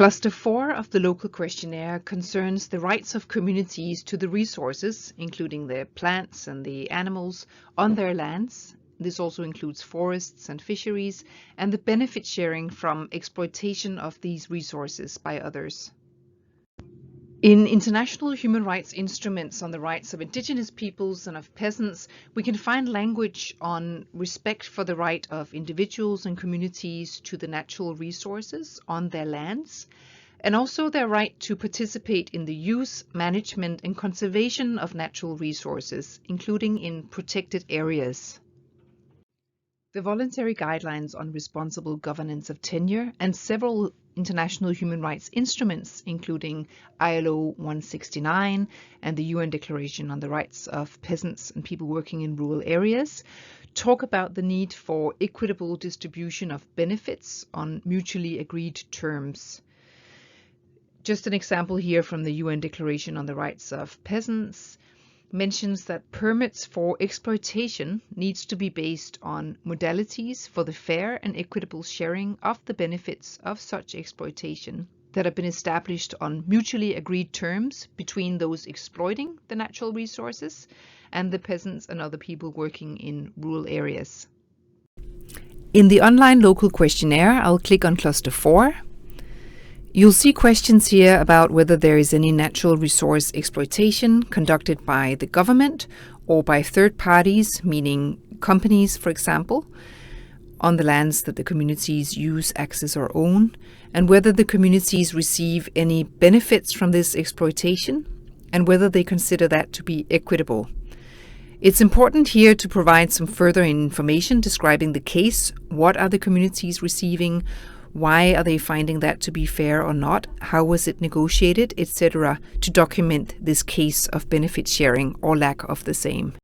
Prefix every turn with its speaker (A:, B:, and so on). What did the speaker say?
A: Cluster 4 of the local questionnaire concerns the rights of communities to the resources, including the plants and the animals, on their lands. This also includes forests and fisheries, and the benefit sharing from exploitation of these resources by others. In international human rights instruments on the rights of indigenous peoples and of peasants, we can find language on respect for the right of individuals and communities to the natural resources on their lands, and also their right to participate in the use, management, and conservation of natural resources, including in protected areas. The voluntary guidelines on responsible governance of tenure and several international human rights instruments, including ILO 169 and the UN Declaration on the Rights of Peasants and People Working in Rural Areas, talk about the need for equitable distribution of benefits on mutually agreed terms. Just an example here from the UN Declaration on the Rights of Peasants mentions that permits for exploitation needs to be based on modalities for the fair and equitable sharing of the benefits of such exploitation that have been established on mutually agreed terms between those exploiting the natural resources and the peasants and other people working in rural areas. In the online local questionnaire, I'll click on Cluster 4. You'll see questions here about whether there is any natural resource exploitation conducted by the government or by third parties, meaning companies, for example, on the lands that the communities use, access, or own, and whether the communities receive any benefits from this exploitation, and whether they consider that to be equitable. It's important here to provide some further information describing the case. What are the communities receiving? Why are they finding that to be fair or not? How was it negotiated, etc., to document this case of benefit sharing or lack of the same.